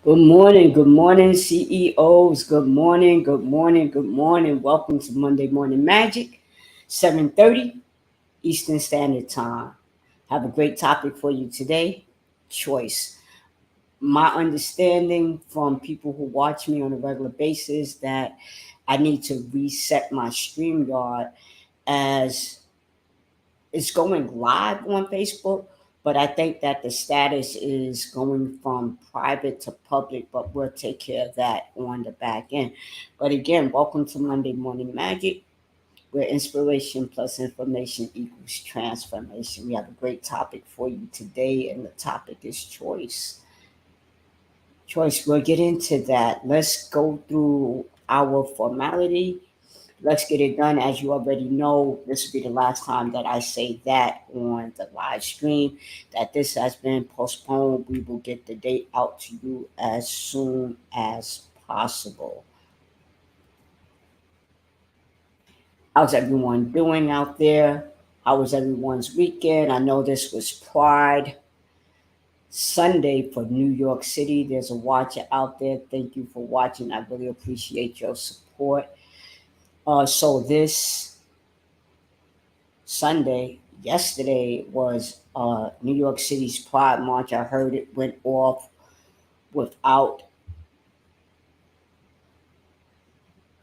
Good morning, CEOs. Good morning, good morning, good morning. Welcome to Monday Morning Magic, 7:30 Eastern Standard Time. Have a great topic for you today, choice. My understanding from people who watch me on a regular basis that I need to reset my StreamYard as it's going live on Facebook, but I think that the status is going from private to public, but we'll take care of that on the back end. But again, welcome to Monday Morning Magic, where inspiration plus information equals transformation. We have a great topic for you today, and the topic is choice. Choice, we'll get into that. Let's go through our formality. Let's get it done. As you already know, this will be the last time that I say that on the live stream, that this has been postponed. We will get the date out to you as soon as possible. How's everyone doing out there? How was everyone's weekend? I know this was Pride Sunday for New York City. There's a watcher out there. Thank you for watching. I really appreciate your support. So this Sunday, yesterday was New York City's Pride March. I heard it went off without.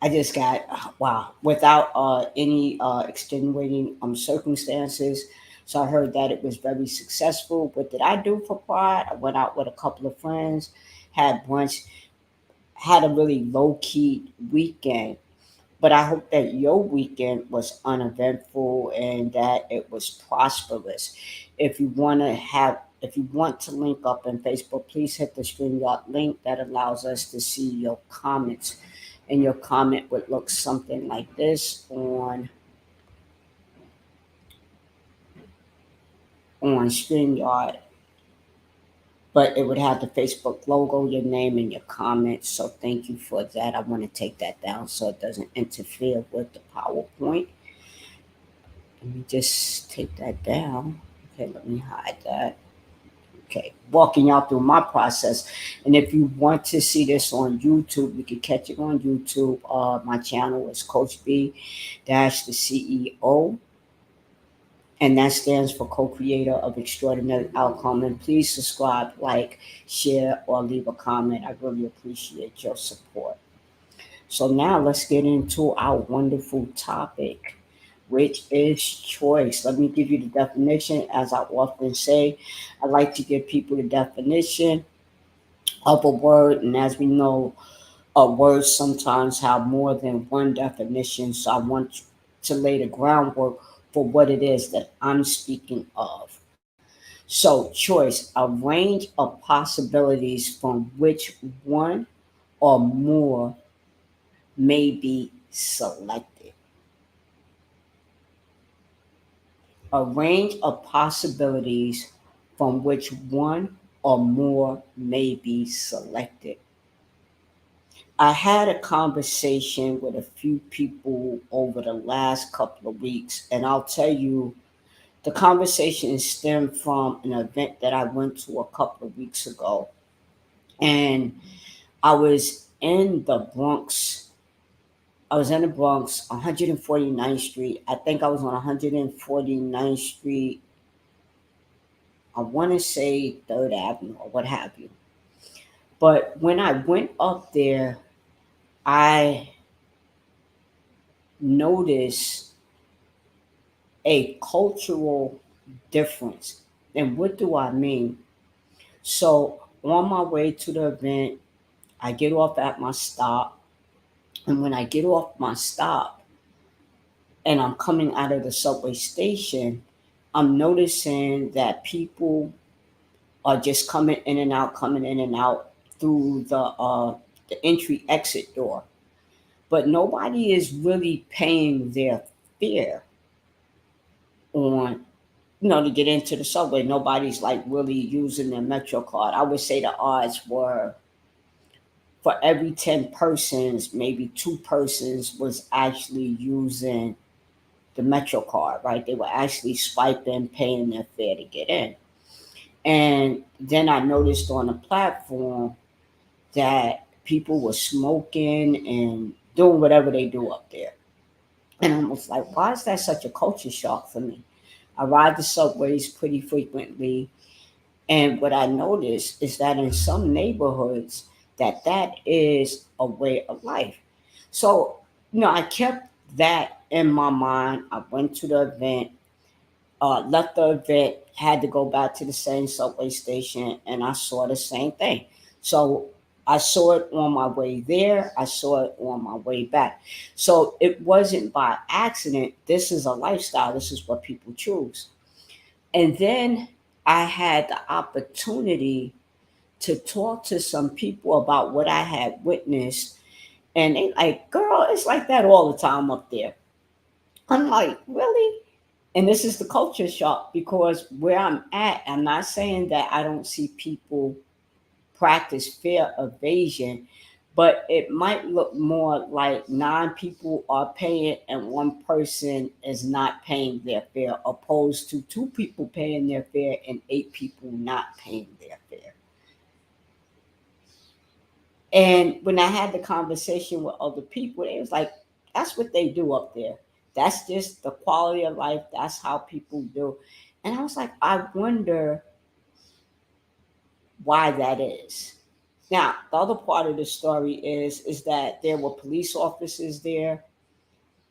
I just got wow without any extenuating circumstances. So I heard that it was very successful. What did I do for Pride? I went out with a couple of friends, had brunch, had a really low key weekend. But I hope that your weekend was uneventful and that it was prosperous. If you want to link up in Facebook, please hit the StreamYard link that allows us to see your comments. And your comment would look something like this on StreamYard, but it would have the Facebook logo, your name, and your comments. So thank you for that. I want to take that down so it doesn't interfere with the PowerPoint. Let me just take that down. Okay, let me hide that. Okay, walking y'all through my process. And if you want to see this on YouTube, you can catch it on YouTube. My channel is Coach B dash the CEO, and that stands for co-creator of extraordinary outcome. And please subscribe, like, share, or leave a comment. I really appreciate your support. So now let's get into our wonderful topic, which is choice. Let me give you the definition. As I often say, I like to give people the definition of a word. And as we know, words sometimes have more than one definition. So I want to lay the groundwork for what it is that I'm speaking of. So, choice, a range of possibilities from which one or more may be selected. A range of possibilities from which one or more may be selected. I had a conversation with a few people over the last couple of weeks, and I'll tell you the conversation stemmed from an event that I went to a couple of weeks ago. And I was in the Bronx. I was in the Bronx, 149th Street. I think I was on 149th Street. I want to say Third Avenue or what have you. But when I went up there, I noticed a cultural difference. And what do I mean? So on my way to the event, I get off at my stop. And when I get off my stop and I'm coming out of the subway station, I'm noticing that people are just coming in and out through the entry exit door. But nobody is really paying their fare on to get into the subway. Nobody's like really using their Metro card. I would say the odds were for every 10 persons, maybe 2 persons was actually using the Metro card, right? They were actually swiping, paying their fare to get in. And then I noticed on the platform that people were smoking and doing whatever they do up there. And I was like, why is that such a culture shock for me? I ride the subways pretty frequently, and what I noticed is that in some neighborhoods, that is a way of life. So, I kept that in my mind. I went to the event, left the event, had to go back to the same subway station, and I saw the same thing. So I saw it on my way there, I saw it on my way back. So it wasn't by accident. This is a lifestyle, this is what people choose. And then I had the opportunity to talk to some people about what I had witnessed. And they like, girl, it's like that all the time up there. I'm like, really? And this is the culture shock because where I'm at, I'm not saying that I don't see people practice fear evasion, but it might look more like nine people are paying and one person is not paying their fare, opposed to two people paying their fare and eight people not paying their fare. And when I had the conversation with other people, it was like, that's what they do up there. That's just the quality of life. That's how people do. And I was like, I wonder why that is. Now, the other part of the story is that there were police officers there.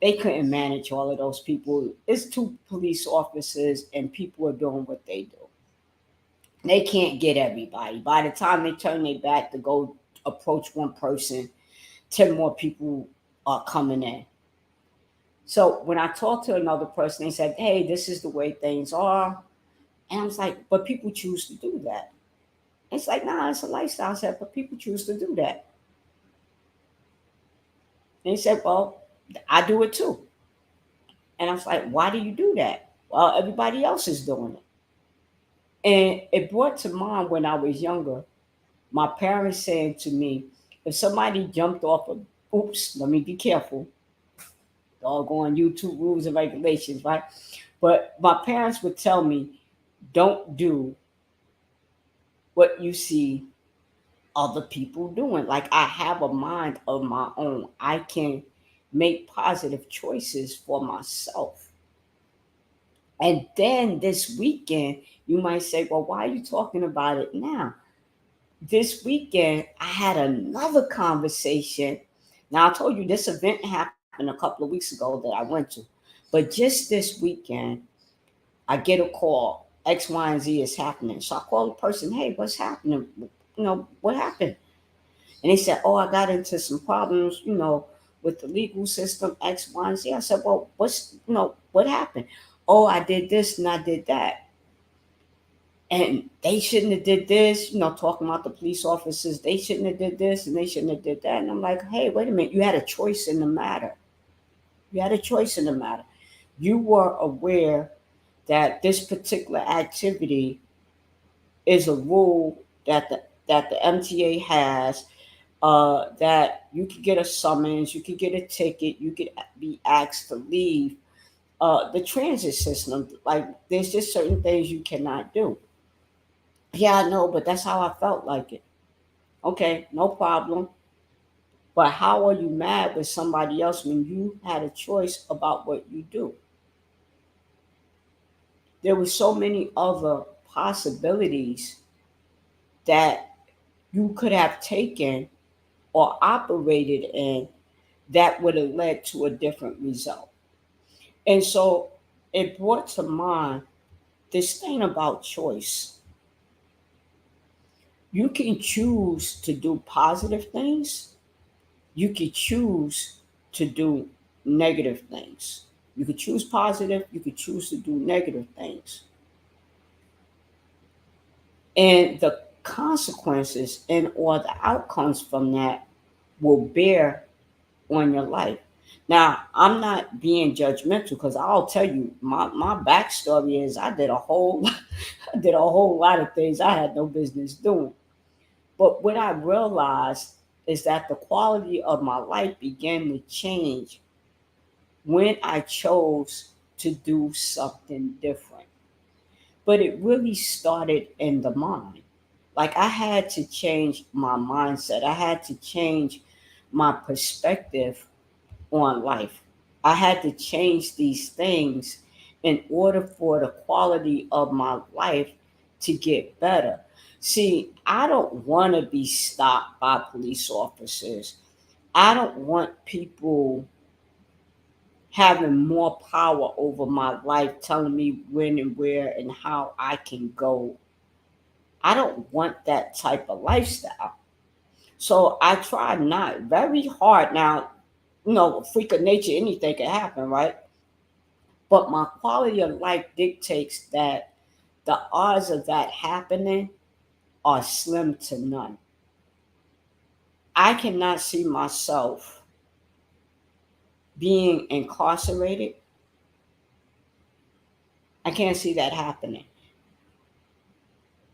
They couldn't manage all of those people. It's two police officers, and people are doing what they do. They can't get everybody. By the time they turn their back to go approach one person, 10 more people are coming in. So when I talked to another person, they said, hey, this is the way things are. And I was like, but people choose to do that. It's like, nah, it's a lifestyle. I said, but people choose to do that. And he said, well, I do it too. And I was like, why do you do that? Well, everybody else is doing it. And it brought to mind when I was younger, my parents saying to me, if somebody jumped off of, oops, let me be careful, doggone YouTube rules and regulations, right? But my parents would tell me, don't do what you see other people doing. Like I have a mind of my own. I can make positive choices for myself. And then this weekend, you might say, well, why are you talking about it now? This weekend, I had another conversation. Now, I told you this event happened a couple of weeks ago that I went to. But just this weekend, I get a call, X, Y, and Z is happening. So I call the person, hey, what's happening? What happened? And they said, oh, I got into some problems, with the legal system, X, Y, and Z. I said, well, what happened? Oh, I did this and I did that. And they shouldn't have did this, talking about the police officers. They shouldn't have did this and they shouldn't have did that. And I'm like, hey, wait a minute. You had a choice in the matter. You had a choice in the matter. You were aware that this particular activity is a rule that the MTA has, that you could get a summons, you could get a ticket, you could be asked to leave the transit system. Like there's just certain things you cannot do. Yeah, I know, but that's how I felt like it. Okay, no problem. But how are you mad with somebody else when you had a choice about what you do? There were so many other possibilities that you could have taken or operated in that would have led to a different result. And so it brought to mind this thing about choice. You can choose to do positive things, you can choose to do negative things. You could choose positive, you could choose to do negative things. And the consequences and or the outcomes from that will bear on your life. Now, I'm not being judgmental because I'll tell you my backstory is I did a whole I did a whole lot of things I had no business doing. But what I realized is that the quality of my life began to change when I chose to do something different. But it really started in the mind. Like I had to change my mindset. I had to change my perspective on life. I had to change these things in order for the quality of my life to get better. See, I don't want to be stopped by police officers. I don't want people having more power over my life, telling me when and where and how I can go. I don't want that type of lifestyle. So I try not very hard. Now, freak of nature, anything can happen, right? But my quality of life dictates that the odds of that happening are slim to none. I cannot see myself being incarcerated. I can't see that happening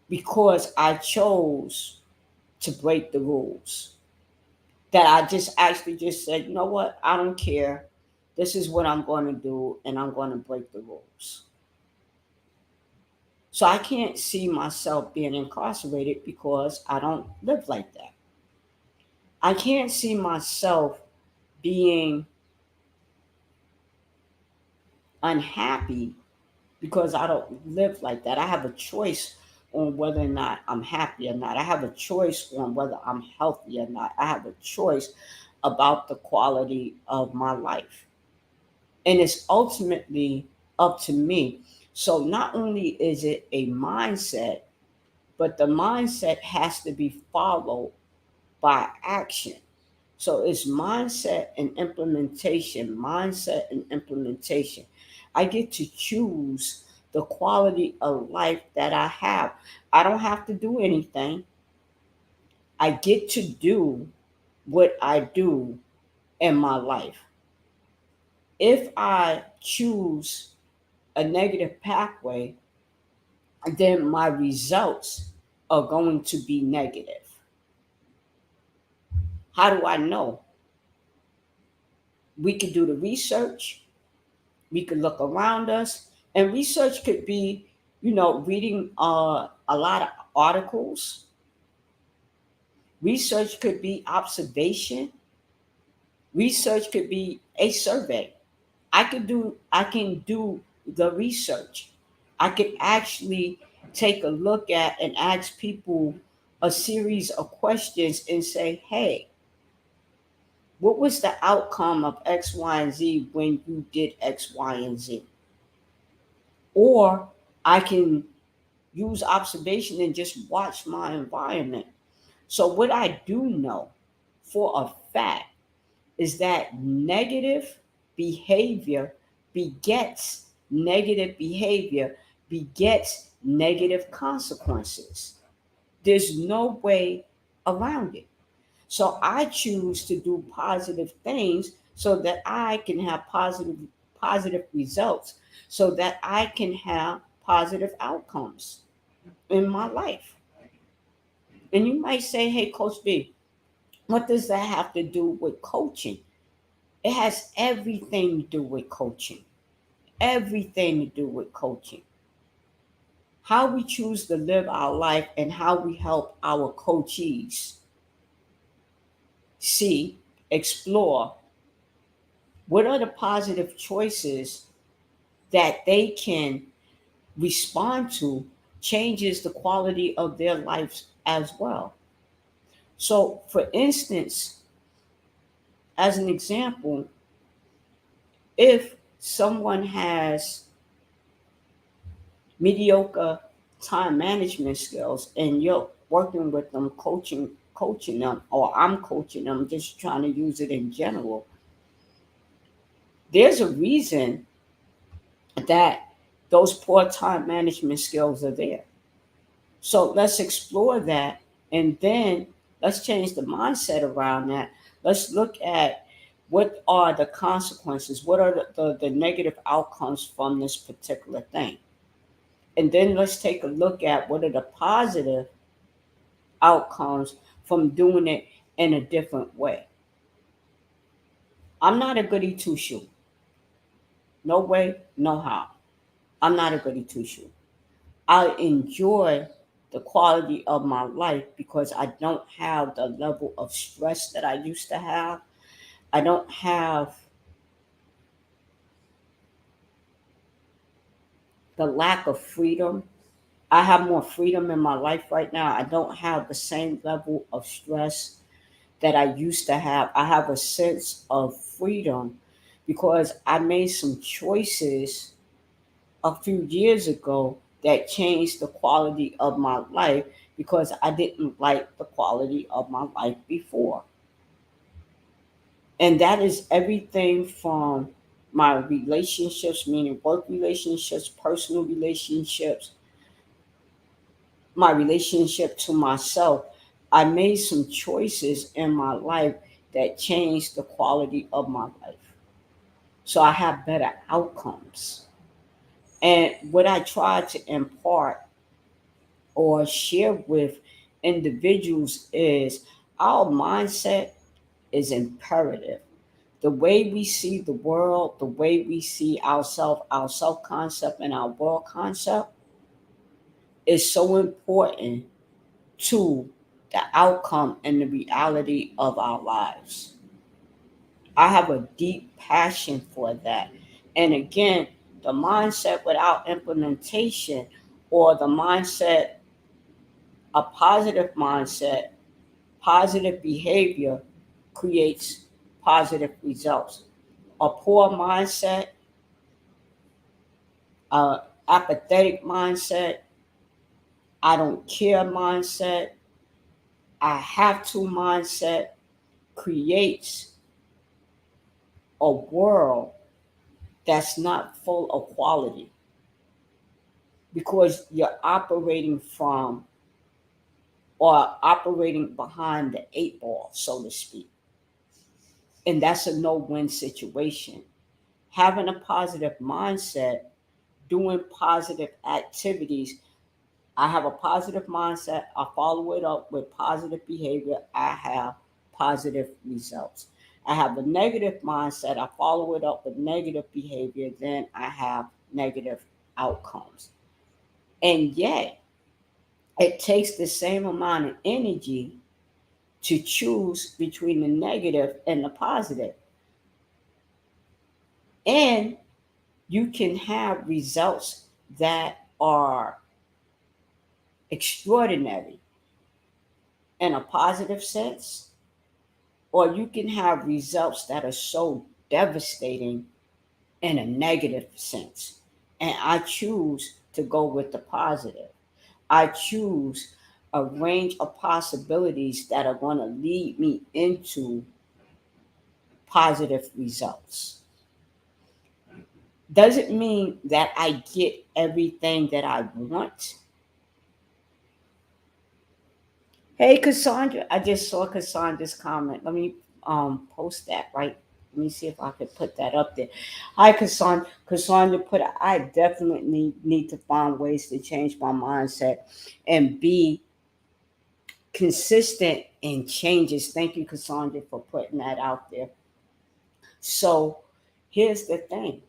because I chose to break the rules. That I just actually just said, you know what? I don't care. This is what I'm going to do, and I'm going to break the rules. So I can't see myself being incarcerated because I don't live like that. I can't see myself being unhappy because I don't live like that. I have a choice on whether or not I'm happy or not. I have a choice on whether I'm healthy or not. I have a choice about the quality of my life. And it's ultimately up to me. So not only is it a mindset, but the mindset has to be followed by action. So it's mindset and implementation, mindset and implementation. I get to choose the quality of life that I have. I don't have to do anything. I get to do what I do in my life. If I choose a negative pathway, then my results are going to be negative. How do I know? We could do the research, we could look around us, and research could be, reading a lot of articles. Research could be observation. Research could be a survey. I can do the research. I could actually take a look at and ask people a series of questions and say, hey, what was the outcome of X, Y, and Z when you did X, Y, and Z? Or I can use observation and just watch my environment. So, what I do know for a fact is that negative behavior begets negative behavior, begets negative consequences. There's no way around it. So I choose to do positive things so that I can have positive results, so that I can have positive outcomes in my life. And you might say, hey, Coach B, what does that have to do with coaching? It has everything to do with coaching. Everything to do with coaching. How we choose to live our life and how we help our coachees see, explore what are the positive choices that they can respond to changes the quality of their lives as well. So, for instance, as an example, if someone has mediocre time management skills and you're working with them, coaching them, or I'm coaching them, just trying to use it in general, there's a reason that those poor time management skills are there. So let's explore that, and then let's change the mindset around that. Let's look at what are the consequences, what are the negative outcomes from this particular thing. And then let's take a look at what are the positive outcomes from doing it in a different way. I'm not a goody two shoe. No way, no how. I'm not a goody two shoe. I enjoy the quality of my life because I don't have the level of stress that I used to have. I don't have the lack of freedom. I have more freedom in my life right now. I don't have the same level of stress that I used to have. I have a sense of freedom because I made some choices a few years ago that changed the quality of my life because I didn't like the quality of my life before. And that is everything from my relationships, meaning work relationships, personal relationships, my relationship to myself. I made some choices in my life that changed the quality of my life. So I have better outcomes. And what I try to impart or share with individuals is our mindset is imperative. The way we see the world, the way we see ourselves, our self concept, and our world concept is so important to the outcome and the reality of our lives. I have a deep passion for that. And again, the mindset without implementation or the mindset, a positive mindset, positive behavior creates positive results. A poor mindset, a apathetic mindset, I don't care mindset, I have to mindset creates a world that's not full of quality because you're operating from or operating behind the eight ball, so to speak. And that's a no win situation. Having a positive mindset, doing positive activities. I have a positive mindset. I follow it up with positive behavior. I have positive results. I have a negative mindset. I follow it up with negative behavior. Then I have negative outcomes. And yet, it takes the same amount of energy to choose between the negative and the positive. And you can have results that are extraordinary in a positive sense, or you can have results that are so devastating in a negative sense. And I choose to go with the positive. I choose a range of possibilities that are going to lead me into positive results. Doesn't mean that I get everything that I want. Hey Cassandra, I just saw Cassandra's comment. Let me post that right. Let me see if I could put that up there. Hi Cassandra. Cassandra put I definitely need to find ways to change my mindset and be consistent in changes. Thank you, Cassandra, for putting that out there. So here's the thing.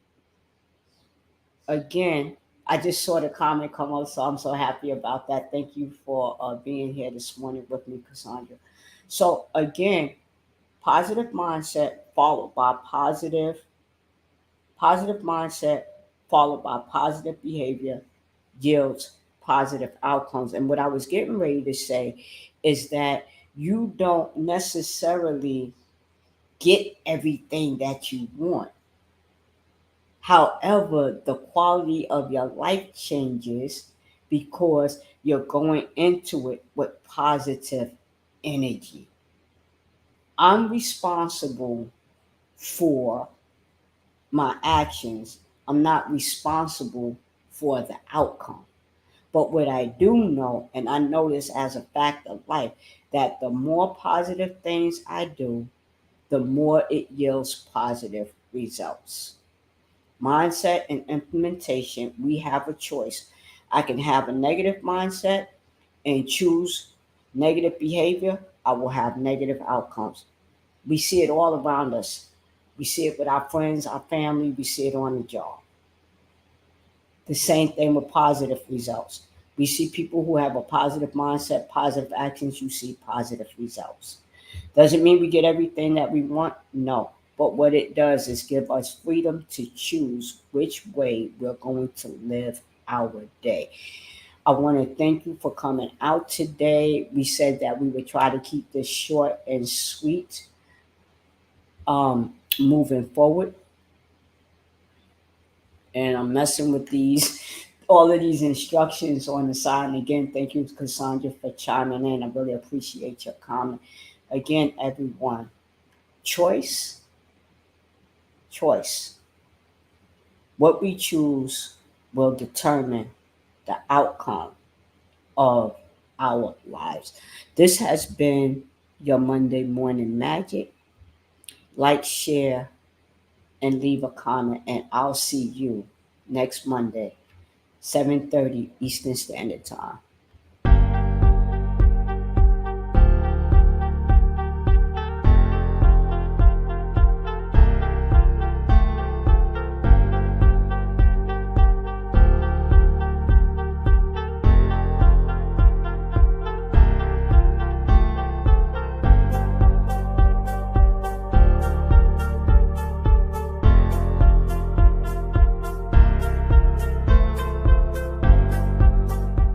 Again, I just saw the comment come up, so I'm so happy about that. Thank you for being here this morning with me, Cassandra. So again, positive mindset followed by positive mindset followed by positive behavior yields positive outcomes. And what I was getting ready to say is that you don't necessarily get everything that you want. However, the quality of your life changes because you're going into it with positive energy. I'm responsible for my actions. I'm not responsible for the outcome. But what I do know, and I know this as a fact of life, that the more positive things I do, the more it yields positive results. Mindset and implementation, we have a choice. I can have a negative mindset and choose negative behavior. I will have negative outcomes. We see it all around us. We see it with our friends, our family, we see it on the job. The same thing with positive results. We see people who have a positive mindset, positive actions, you see positive results. Doesn't mean we get everything that we want, no. But what it does is give us freedom to choose which way we're going to live our day. I want to thank you for coming out today. We said that we would try to keep this short and sweet moving forward. And I'm messing with these, all of these instructions on the side. And again, thank you, Cassandra, for chiming in. I really appreciate your comment. Again, everyone, choice, choice. What we choose will determine the outcome of our lives. This has been your Monday Morning Magic. Like, share, and leave a comment, and I'll see you next Monday, 7:30 Eastern Standard Time.